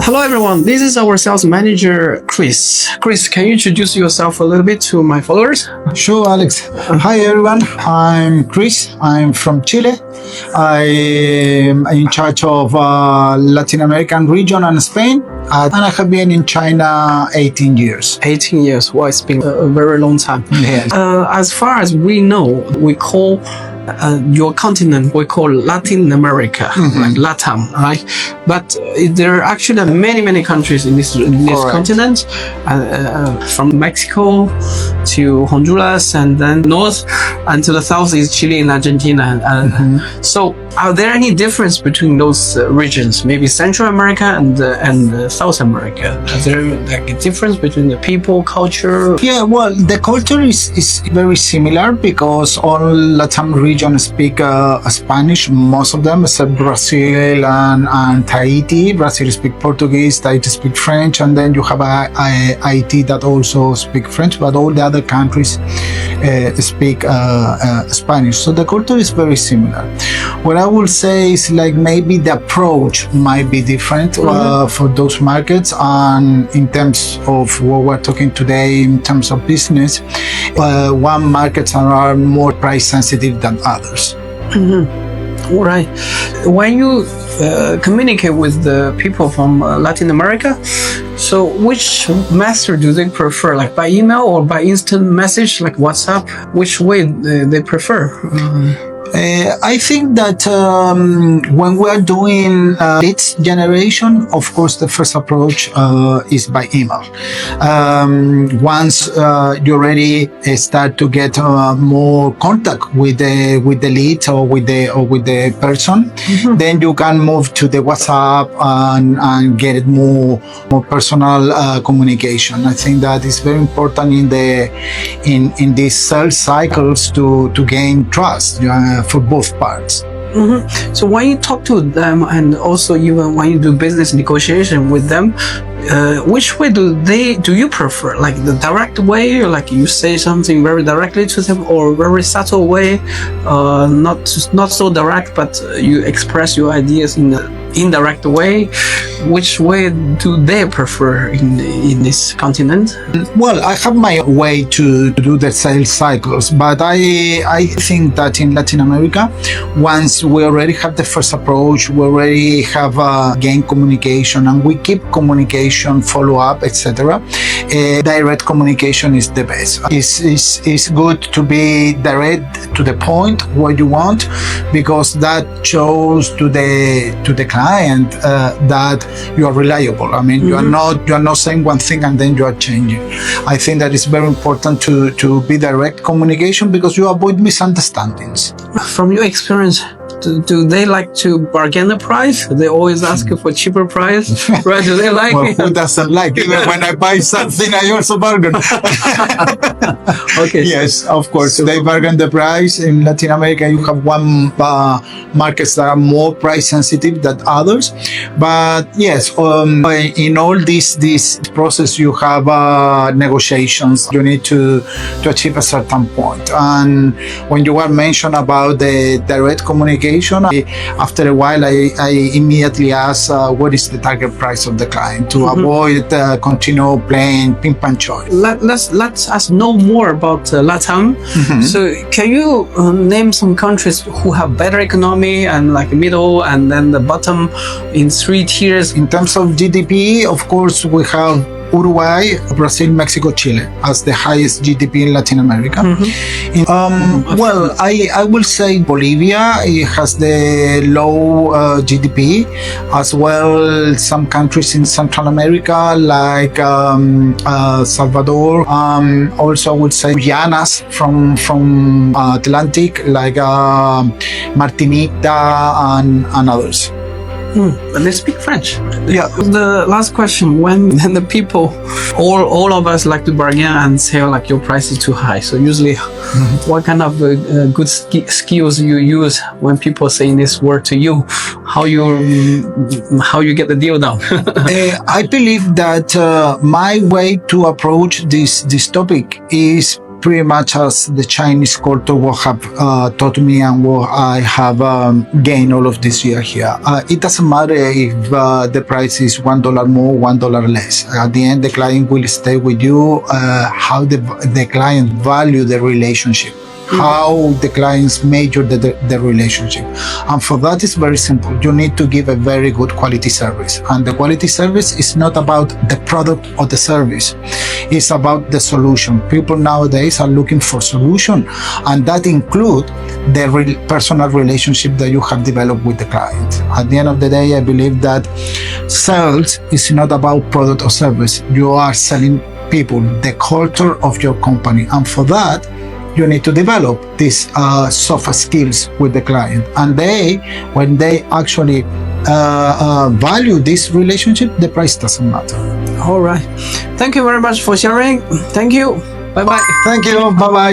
Hello everyone, this is our sales manager, Chris. Chris, can you introduce yourself a little bit to my followers? Sure, Alex. Hi everyone, I'm Chris. I'm from Chile. I'm in charge of Latin American region and Spain. And I have been in China 18 years. 18 years, well, it's been a very long time. Yes. As far as we know, we call your continent, we call Latin America, like LATAM, right? But there are actually many countries in this continent, from Mexico to Honduras, and then north and to the south is Chile and Argentina. So, are there any difference between those regions? Maybe Central America and South America. Is there like a difference between the people, culture? Yeah, well, the culture is very similar because all Latin region speak Spanish, most of them, except Brazil and Tahiti. Brazil speak Portuguese, Tahiti speak French, and then you have Haiti that also speak French, but all the other countries speak Spanish. So the culture is very similar. What I would say is like maybe the approach might be different for those markets, and in terms of what we're talking today, in terms of business, one markets are more price sensitive than others. All right. When you communicate with the people from Latin America, so which method do they prefer, like by email or by instant message, like WhatsApp? Which way they prefer? I think that when we are doing leads generation, of course, the first approach is by email. Once you already start to get more contact with the lead or with the person, then you can move to the WhatsApp and get more personal communication. I think that is very important in these sales cycles to gain trust. For both parts. So when you talk to them, and also even when you do business negotiation with them, which way do you prefer? Like the direct way, or like you say something very directly to them, or very subtle way, not so direct, but you express your ideas in the indirect way? Which way do they prefer in this continent? Well, I have my way to do the sales cycles, but I think that in Latin America, once we already have the first approach, we already have gained communication, and we keep communication, follow up, etc. Direct communication is the best. It's good to be direct to the point what you want, because that shows to the client that you are reliable. I mean, you are not saying one thing and then you are changing. I think that it's very important to be direct communication, because you avoid misunderstandings. From your experience, do they like to bargain the price? They always ask you for cheaper price, right? Do they like well, it? Who doesn't like it? When I buy something, I also bargain. Okay. Yes, of course. So, they bargain the price. In Latin America, you have one markets that are more price sensitive than others. But yes, in all this process, you have negotiations. You need to achieve a certain point. And when you were mentioned about the direct communication, after a while, I immediately ask what is the target price of the client to avoid continue playing ping pong choice. Let's us know more about LATAM. So can you name some countries who have better economy and like middle and then the bottom in 3 tiers? In terms of GDP, of course, we have Uruguay, Brazil, Mexico, Chile as the highest GDP in Latin America. Well, I will say Bolivia, it has the low GDP, as well some countries in Central America like Salvador. Also, I would say Guyanas from Atlantic, like Martinica and others. But they speak French. Yeah. The last question, when the people, all of us like to bargain and say like your price is too high. So usually what kind of good skills you use when people saying this word to you, how you get the deal down? I believe that my way to approach this topic is pretty much as the Chinese culture will have taught me and what I have gained all of this year here. It doesn't matter if the price is $1 more, $1 less. At the end, the client will stay with you. How the client value the relationship. How the clients measure the relationship. And for that, it's very simple. You need to give a very good quality service. And the quality service is not about the product or the service. It's about the solution. People nowadays are looking for solution, and that include the personal relationship that you have developed with the client. At the end of the day, I believe that sales is not about product or service. You are selling people, the culture of your company. And for that, you need to develop these soft skills with the client. And when they actually value this relationship, the price doesn't matter. All right. Thank you very much for sharing. Thank you. Bye-bye. Thank you. Bye-bye.